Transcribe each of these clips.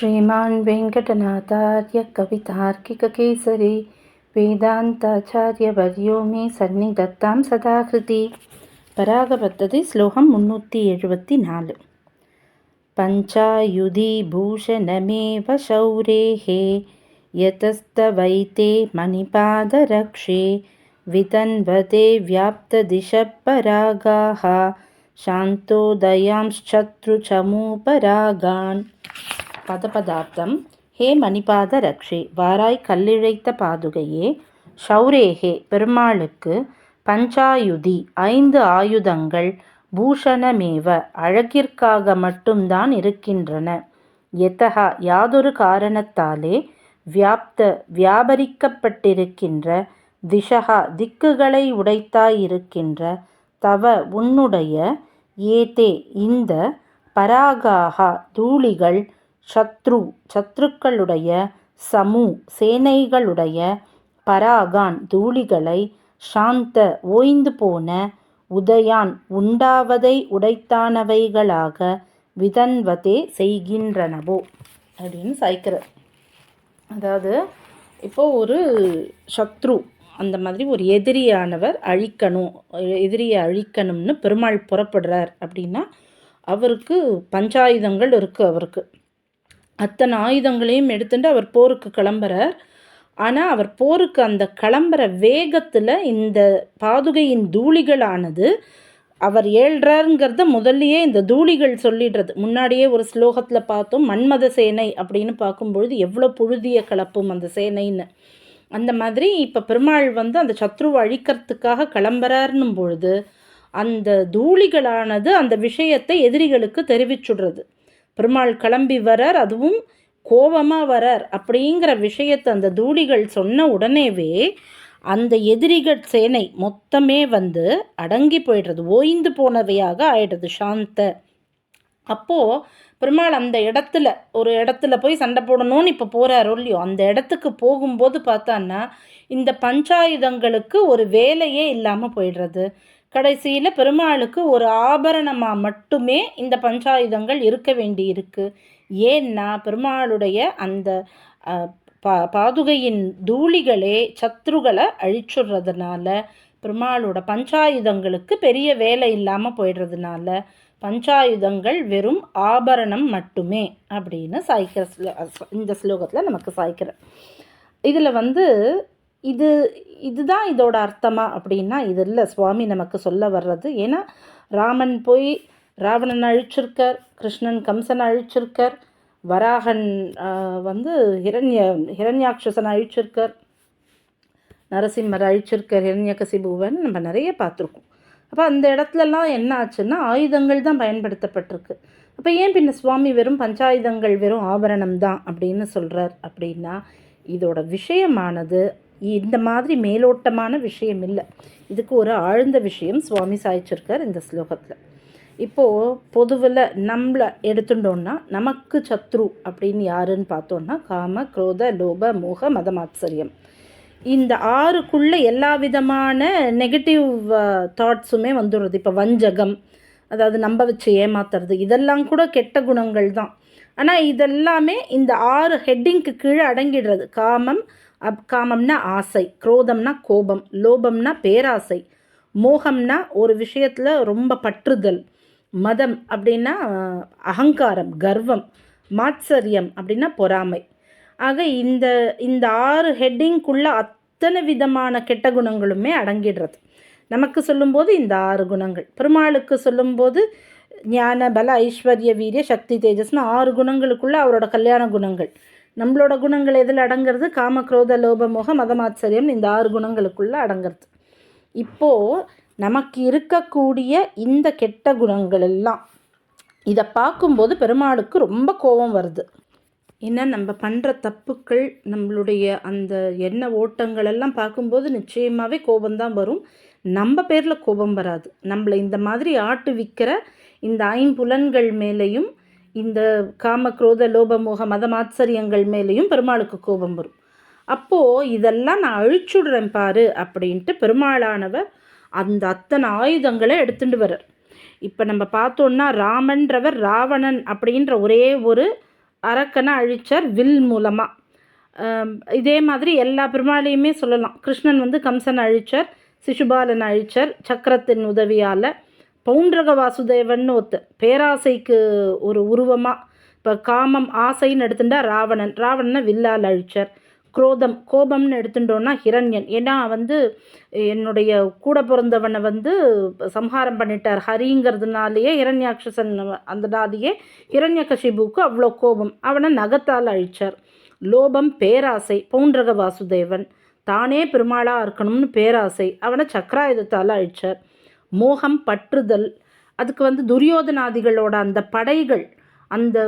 श्रीमान् वेङ्कटनाथार्य कवितार्किककेसरी वेदान्ताचार्यवर्यो मे सन्निधत्तां सदा कृति. परागपद्धति श्लोकं 374. पञ्चायुधीभूषणमेव शौरेः यतस्तवैते मणिपादरक्षे वितन्वते व्याप्तदिशपरागाः शान्तोदयांश्चत्रुचमूपरागान्. பதபதார்த்தம். ஹே மணிபாத ரக்ஷே, வாராய் கல்லிழைத்த பாதுகையே. ஷௌரேஹே, பெருமாளுக்கு. பஞ்சாயுதி, 5 ஆயுதங்கள். பூஷணமேவ, அழகிற்காக மட்டும்தான் இருக்கின்றன. யதஹா, யாதொரு காரணத்தாலே. வியாப்த, வியாபரிக்கப்பட்டிருக்கின்ற. திஷஹா, திக்குகளை உடைத்தாயிருக்கின்ற. தவ, உன்னுடைய. ஏதே, இந்த. பராகாஹா, தூளிகள். சத்ரு, சத்ருக்களுடைய. சமூ, சேனைகளுடைய. பராகான், தூளிகளை. சாந்த, ஓய்ந்து போன. உதயான், உண்டாவதை உடைத்தானவைகளாக. விதன்வதே, செய்கின்றனவோ அப்படின்னு சாய்க்கிறார். அதாவது இப்போது ஒரு சத்ரு, அந்த மாதிரி ஒரு எதிரியானவர் அழிக்கணும், எதிரியை அழிக்கணும்னு பெருமாள் புறப்படுறார் அப்படின்னா அவருக்கு பஞ்சாயுதங்கள் இருக்குது. அவருக்கு அத்தனை ஆயுதங்களையும் எடுத்துட்டு அவர் போருக்கு கிளம்புறார். ஆனால் அவர் போருக்கு அந்த கிளம்புற வேகத்தில் இந்த பாதுகையின் தூளிகளானது அவர் ஏழ்றாருங்கிறத முதல்லையே இந்த தூளிகள் சொல்லிடுறது. முன்னாடியே ஒரு ஸ்லோகத்தில் பார்த்தோம், மன்மத சேனை அப்படின்னு பார்க்கும்பொழுது எவ்வளோ புழுதிய கலப்பும் அந்த சேனைன்னு. அந்த மாதிரி இப்போ பெருமாள் அந்த சத்ருவை அழிக்கிறதுக்காக கிளம்புறாருன்னும் பொழுது அந்த தூளிகளானது அந்த விஷயத்தை எதிரிகளுக்கு தெரிவிச்சுடுறது. பெருமாள் கிளம்பி வரார், அதுவும் கோபமாக வரார் அப்படிங்கிற விஷயத்தை அந்த தூளிகள் சொன்ன உடனேவே அந்த எதிரிகள் சேனை மொத்தமே அடங்கி போயிடுறது, ஓய்ந்து போனவையாக ஆயிடுறது, சாந்த. அப்போது பெருமாள் அந்த ஒரு இடத்துல போய் சண்டை போடணும்னு இப்போ போகிறாரோ இல்லையோ, அந்த இடத்துக்கு போகும்போது பார்த்தான்னா இந்த பஞ்சாயுதங்களுக்கு ஒரு வேலையே இல்லாமல் போயிடுறது. கடைசியில் பெருமாளுக்கு ஒரு ஆபரணமாக மட்டுமே இந்த பஞ்சாயுதங்கள் இருக்க வேண்டி இருக்கு. ஏன்னா பெருமாளுடைய அந்த பாதுகையின் தூளிகளே சத்ருகளை அழிச்சுடுறதுனால, பெருமாளோட பஞ்சாயுதங்களுக்கு பெரிய வேலை இல்லாமல் போயிடுறதுனால பஞ்சாயுதங்கள் வெறும் ஆபரணம் மட்டுமே அப்படின்னு சாய்க்கிற இந்த ஸ்லோகத்தில் நமக்கு சாய்க்கிற. இதில் இதுதான் இதோட அர்த்தமா அப்படின்னா இது இல்லை, சுவாமி நமக்கு சொல்ல வர்றது. ஏன்னா ராமன் போய் ராவணன் அழிச்சிருக்கார், கிருஷ்ணன் கம்சனை அழிச்சிருக்கார், வராகன் ஹிரண்யாட்சசனை அழிச்சிருக்கார், நரசிம்மர் அழிச்சிருக்கார், ஹிரண்யகசிபுவன் நம்ம நிறைய பார்த்துருக்கோம். அப்போ அந்த இடத்துலலாம் என்ன ஆச்சுன்னா ஆயுதங்கள் தான் பயன்படுத்தப்பட்டிருக்கு. அப்போ ஏன் பின்ன சுவாமி வெறும் பஞ்சாயுதங்கள் வெறும் ஆபரணம் தான் அப்படின்னு சொல்கிறார் அப்படின்னா இதோட விஷயமானது இந்த மாதிரி மேலோட்டமான விஷயம் இல்லை. இதுக்கு ஒரு ஆழ்ந்த விஷயம் சுவாமி சாய்ச்சிருக்கார் இந்த ஸ்லோகத்தில். இப்போது பொதுவில் நம்மளை எடுத்துட்டோன்னா நமக்கு சத்ரு அப்படின்னு யாருன்னு பார்த்தோன்னா காம, குரோத, லோப, மோக, மதமாத்சரியம். இந்த 6க்குள்ளே எல்லா விதமான நெகட்டிவ் தாட்ஸுமே வந்துடுறது. இப்போ வஞ்சகம், அதாவது நம்ப வச்சு ஏமாத்துறது, இதெல்லாம் கூட கெட்ட குணங்கள் தான். ஆனால் இதெல்லாமே இந்த 6 ஹெட்டிங்க்கு கீழே அடங்கிடுறது. காமம்னா ஆசை, குரோதம்னா கோபம், லோபம்னா பேராசை, மோகம்னா ஒரு விஷயத்தில் ரொம்ப பற்றுதல், மதம் அப்படின்னா அகங்காரம், கர்வம், மாத்சரியம் அப்படின்னா பொறாமை. ஆக இந்த 6 ஹெட்டிங்குள்ளே அத்தனை விதமான கெட்ட குணங்களுமே அடங்கிடுறது. நமக்கு சொல்லும்போது இந்த 6 குணங்கள், பெருமாளுக்கு சொல்லும்போது ஞான, பல, ஐஸ்வர்ய, வீரிய, சக்தி, தேஜஸ்னு 6 குணங்களுக்குள்ளே அவரோட கல்யாண குணங்கள். நம்மளோட குணங்கள் எதில் அடங்கிறது? காம, குரோத, லோப, மோக, மதமாத்சரியம், இந்த 6 குணங்களுக்குள்ளே அடங்கிறது. இப்போது நமக்கு இருக்கக்கூடிய இந்த கெட்ட குணங்கள் எல்லாம் இதை பார்க்கும்போது பெருமாளுக்கு ரொம்ப கோபம் வருது. ஏன்னா நம்ம பண்ணுற தப்புக்கள், நம்மளுடைய அந்த எண்ண ஓட்டங்கள் எல்லாம் பார்க்கும்போது நிச்சயமாகவே கோபம்தான் வரும். நம்ம பேரில் கோபம் வராது. நம்மளை இந்த மாதிரி ஆட்டுவிக்கிற இந்த 5 புலன்கள் மேலேயும் இந்த காம, குரோத, லோப, மோக, மதமாத்சரியங்கள் மேலேயும் பெருமாளுக்கு கோபம் வரும். அப்போது இதெல்லாம் நான் அழிச்சுடுறேன் பாரு அப்படின்ட்டு பெருமாளானவர் அந்த அத்தனை ஆயுதங்களை எடுத்துட்டு வர்றார். இப்போ நம்ம பார்த்தோன்னா ராமன்றவர் ராவணன் அப்படின்ற ஒரே ஒரு அரக்கனை அழிச்சார் வில் மூலமாக. இதே மாதிரி எல்லா பெருமாளையுமே சொல்லலாம். கிருஷ்ணன் வந்து கம்சன் அழிச்சார், சிசுபாலன் அழிச்சார் சக்கரத்தின் உதவியால். பௌண்டரக வாசுதேவன் பேராசைக்கு ஒரு உருவமாக, இப்போ காமம் ஆசைன்னு எடுத்துட்டா ராவணனை வில்லால் அழிச்சார். கோபம்னு எடுத்துட்டோன்னா ஹிரண்யன். ஏன்னா வந்து என்னுடைய கூட பிறந்தவனை வந்து சம்ஹாரம் பண்ணிட்டார் ஹரிங்கிறதுனாலேயே ஹிரண்யாட்சசன், அதனாலேயே ஹிரண்யகசிபுக்கு அவ்வளோ கோபம், அவனை நகத்தால் அழிச்சார். லோபம் பேராசை, பௌண்டரக வாசுதேவன் தானே பெருமாளாக இருக்கணும்னு பேராசை, அவனை சக்கராயுதத்தால் அழிச்சார். மோகம் பற்றுதல், அதுக்கு வந்து துரியோதனாதிகளோட அந்த படைகள், அந்த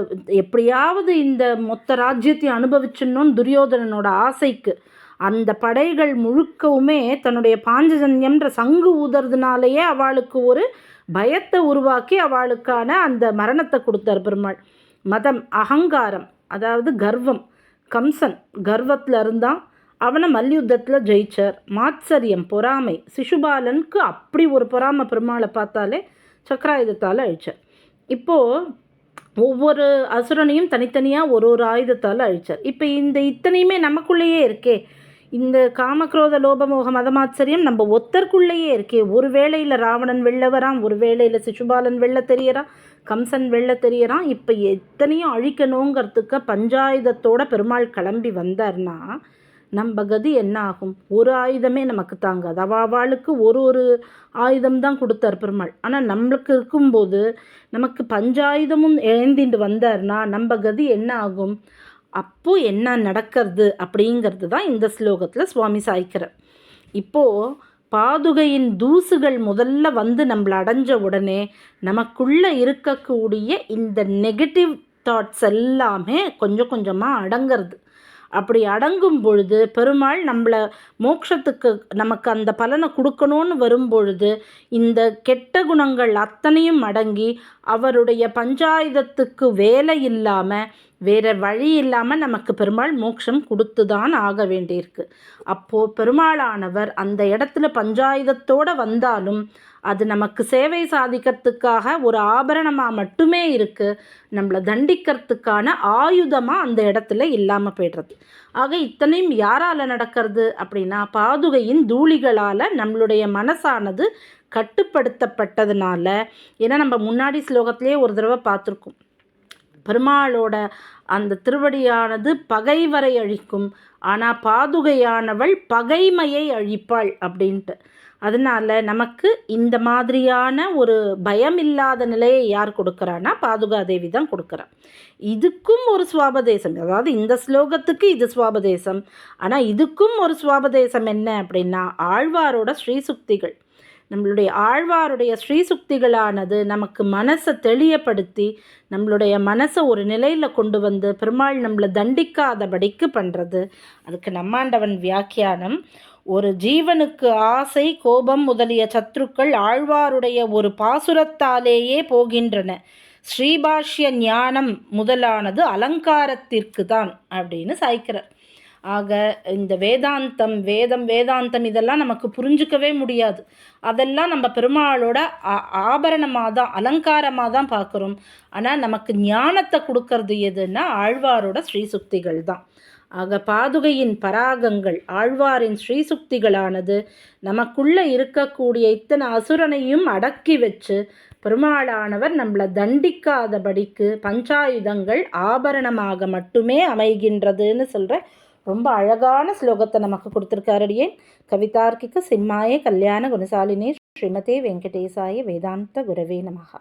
எப்படியாவது இந்த மொத்த ராஜ்யத்தையும் அனுபவிச்சிடணும்னு துரியோதனனோட ஆசைக்கு அந்த படைகள் முழுக்கவுமே தன்னுடைய பாஞ்சஜன்யம்ன்ற சங்கு ஊதுறதுனாலேயே அவளுக்கு ஒரு பயத்தை உருவாக்கி அவளுக்கான அந்த மரணத்தை கொடுத்தார் பெருமாள். மதம், அகங்காரம், அதாவது கர்வம், கம்சன் கர்வத்தில் இருந்தான், அவனை மல்யுத்தத்தில் ஜெயிச்சார். மாத்சரியம், பொறாமை, சிசுபாலனுக்கு அப்படி ஒரு பொறாமை பெருமாளை பார்த்தாலே சக்கராயுதத்தால் அழிச்சார். இப்போது ஒவ்வொரு அசுரனையும் தனித்தனியாக ஒரு ஆயுதத்தால் அழிச்சார். இப்போ இந்த இத்தனையுமே நமக்குள்ளேயே இருக்கே, இந்த காமக்ரோத லோபமோக மதமாச்சரியம் நம்ம ஒத்தருக்குள்ளேயே இருக்கே. ஒரு வேளையில் ராவணன் வெளில வரான், ஒரு வேளையில் சிசுபாலன் வெளில தெரியறான், கம்சன் வெளில தெரியறான். இப்போ எத்தனையும் அழிக்கணுங்கிறதுக்கு பஞ்சாயுதத்தோட பெருமாள் கிளம்பி வந்தார்னா நம்ம கதி என்ன ஆகும்? ஒரு ஆயுதமே நமக்கு தாங்காது. அவளுக்கு ஒரு ஆயுதம்தான் கொடுத்தார் பெருமாள். ஆனால் நம்மளுக்கு இருக்கும்போது நமக்கு பஞ்சாயுதமும் ஏந்திண்டு வந்தார்னா நம்ம கதி என்ன ஆகும்? அப்போ என்ன நடக்கிறது அப்படிங்கிறது தான் இந்த ஸ்லோகத்தில் சுவாமி சாய்க்கிறார். இப்போது பாதுகையின் தூசுகள் முதல்ல வந்து நம்மளை அடைஞ்ச உடனே நமக்குள்ளே இருக்கக்கூடிய இந்த நெகட்டிவ் தாட்ஸ் எல்லாமே கொஞ்சம் கொஞ்சமாக அடங்கிறது. அப்படி அடங்கும் பொழுது பெருமாள் நம்மளை மோட்சத்துக்கு நமக்கு அந்த பலனை கொடுக்கணும்னு வரும்பொழுது இந்த கெட்ட குணங்கள் அத்தனையும் அடங்கி அவருடைய பஞ்சாயுதத்துக்கு வேலை இல்லாமல் வேறு வழி இல்லாமல் நமக்கு பெருமாள் மோட்சம் கொடுத்து தான் ஆக வேண்டியிருக்கு. அப்போது பெருமாளானவர் அந்த இடத்துல பஞ்சாயுதத்தோடு வந்தாலும் அது நமக்கு சேவை சாதிக்கிறதுக்காக ஒரு ஆபரணமாக மட்டுமே இருக்குது, நம்மளை தண்டிக்கிறதுக்கான ஆயுதமாக அந்த இடத்துல இல்லாமல் போய்டுறது. ஆக இத்தனையும் யாரால் நடக்கிறது அப்படின்னா பாதுகையின் தூளிகளால் நம்மளுடைய மனசானது கட்டுப்படுத்தப்பட்டதுனால. ஏன்னா நம்ம முன்னாடி ஸ்லோகத்திலே ஒரு தடவை பார்த்துருக்கோம், பெருமாளோட அந்த திருவடியானது பகைவரை அழிக்கும், ஆனால் பாதுகையானவள் பகைமையை அழிப்பாள் அப்படின்ட்டு. அதனால் நமக்கு இந்த மாதிரியான ஒரு பயம் இல்லாத நிலையை யார் கொடுக்குறான்னா பாதுகாதேவி தான் கொடுக்குறான். இதுக்கும் ஒரு சுவாபதேசம், அதாவது இந்த ஸ்லோகத்துக்கு இது சுவாபதேசம். ஆனால் இதுக்கும் ஒரு சுவாபதேசம் என்ன அப்படின்னா ஆழ்வாரோட ஸ்ரீசுக்திகள். நம்மளுடைய ஆழ்வாருடைய ஸ்ரீசுக்திகளானது நமக்கு மனசை தெளியப்படுத்தி நம்மளுடைய மனசை ஒரு நிலையில் கொண்டு வந்து பெருமாள் நம்மளை தண்டிக்காதபடிக்கு பண்ணுறது. அதுக்கு நம்மாண்டவன் வியாக்கியானம், ஒரு ஜீவனுக்கு ஆசை, கோபம் முதலிய சத்ருக்கள் ஆழ்வாருடைய ஒரு பாசுரத்தாலேயே போகின்றன. ஸ்ரீபாஷ்ய ஞானம் முதலானது அலங்காரத்திற்கு தான் அப்படின்னு சாய்க்கிறார். ஆக இந்த வேதாந்தம், வேதாந்தம் இதெல்லாம் நமக்கு புரிஞ்சிக்கவே முடியாது. அதெல்லாம் நம்ம பெருமாளோட ஆபரணமாக தான், அலங்காரமாக தான் பார்க்குறோம். ஆனால் நமக்கு ஞானத்தை கொடுக்கறது எதுன்னா ஆழ்வாரோட ஸ்ரீசுக்திகள் தான். ஆக பாதுகையின் பராகங்கள், ஆழ்வாரின் ஸ்ரீசுக்திகளானது நமக்குள்ளே இருக்கக்கூடிய இத்தனை அசுரனையும் அடக்கி வச்சு பெருமாளானவர் நம்மளை தண்டிக்காதபடிக்கு பஞ்சாயுதங்கள் ஆபரணமாக மட்டுமே அமைகின்றதுன்னு சொல்கிற ரொம்ப அழகான ஸ்லோகத்தை நமக்கு கொடுத்துருக்காரடியேன். கவிதார்க்கிக சிம்மாய கல்யாண குணசாலினே ஸ்ரீமதே வெங்கடேசாய வேதாந்த குரவே நமஹா.